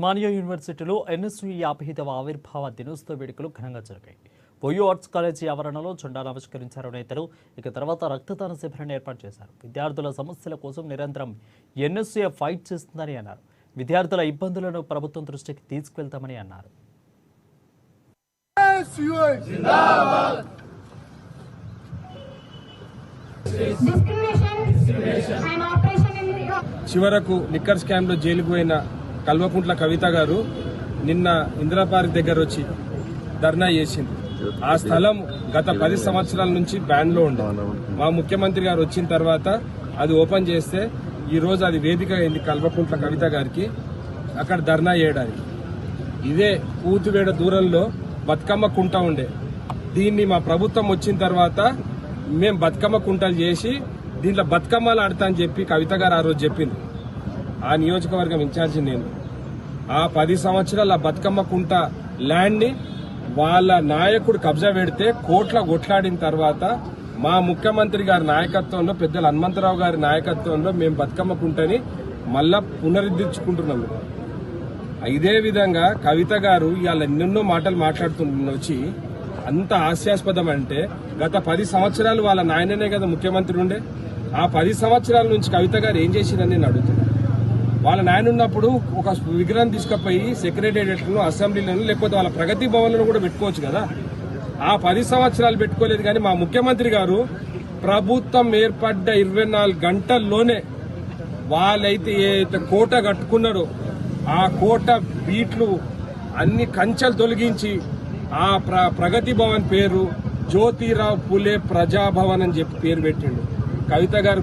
ఉస్మానియా యూనివర్సిటీలో ఎన్ఎస్యు 50వ ఆవిర్భావ దినోత్సవ వేడుకలు ఘనంగా జరిగాయి. ఓయూ ఆర్ట్స్ కాలేజీ ఆవరణలో జెండాను ఆవిష్కరించారు నేతలు. తర్వాత రక్తదాన శిబిరాన్ని ఏర్పాటు చేశారు. విద్యార్థుల సమస్యల కోసం నిరంతరం ఎన్ఎస్యు ఫైట్ చేస్తుందని అన్నారు. విద్యార్థుల ఇబ్బందులను ప్రభుత్వం దృష్టికి తీసుకువెళ్తామని అన్నారు. చివరకు లిక్కర్ స్కామ్ లో జైలుకు పోయిన కల్వకుంట్ల కవిత గారు నిన్న ఇందిరా పార్క్ దగ్గర వచ్చి ధర్నా చేసింది. ఆ స్థలం గత 10 సంవత్సరాల నుంచి బ్యాన్ లో ఉంది. మా ముఖ్యమంత్రి గారు వచ్చిన తర్వాత అది ఓపెన్ చేస్తే ఈ రోజు అది వేదిక అయింది కల్వకుంట్ల కవిత గారికి అక్కడ ధర్నా చేయడానికి. ఇదే కూతువేడ దూరంలో బతుకమ్మ కుంట ఉండే, దీన్ని మా ప్రభుత్వం వచ్చిన తర్వాత మేము బతుకమ్మ కుంటలు చేసి దీంట్లో బతుకమ్మలు ఆడతా అని చెప్పి కవిత గారు ఆ రోజు చెప్పింది. ఆ నియోజకవర్గం ఇన్ఛార్జి నేను. ఆ 10 సంవత్సరాల బతుకమ్మ కుంట ల్యాండ్ ని వాళ్ళ నాయకుడు కబ్జా పెడితే కోట్ల కొట్లాడిన తర్వాత మా ముఖ్యమంత్రి గారి నాయకత్వంలో, పెద్దల హనుమంతరావు గారి నాయకత్వంలో మేము బతుకమ్మ కుంటని మళ్ళా పునరుద్ధరించుకుంటున్నాము. ఇదే విధంగా కవిత గారు ఇవాళ ఎన్నెన్నో మాటలు మాట్లాడుతున్న వచ్చి అంత హాస్యాస్పదం అంటే గత 10 సంవత్సరాలు వాళ్ళ నాయననే కదా ముఖ్యమంత్రి ఉండే. ఆ 10 సంవత్సరాల నుంచి కవిత గారు ఏం చేసిందని నేను అడుగుతున్నాను. వాళ్ళ నాయన ఉన్నప్పుడు ఒక విగ్రహం తీసుకుపోయి సెక్రటేరియట్లో, అసెంబ్లీలను, లేకపోతే వాళ్ళ ప్రగతి భవన్లను కూడా పెట్టుకోవచ్చు కదా. ఆ 10 సంవత్సరాలు పెట్టుకోలేదు. కానీ మా ముఖ్యమంత్రి గారు ప్రభుత్వం ఏర్పడ్డ 24 గంటల్లోనే వాళ్ళైతే ఏదైతే కోట కట్టుకున్నారో ఆ కోట బీట్లు అన్ని కంచెలు తొలగించి ఆ ప్రగతి భవన్ పేరు జ్యోతిరావు పులే ప్రజాభవన్ అని చెప్పి పేరు పెట్టిండు. కవిత గారు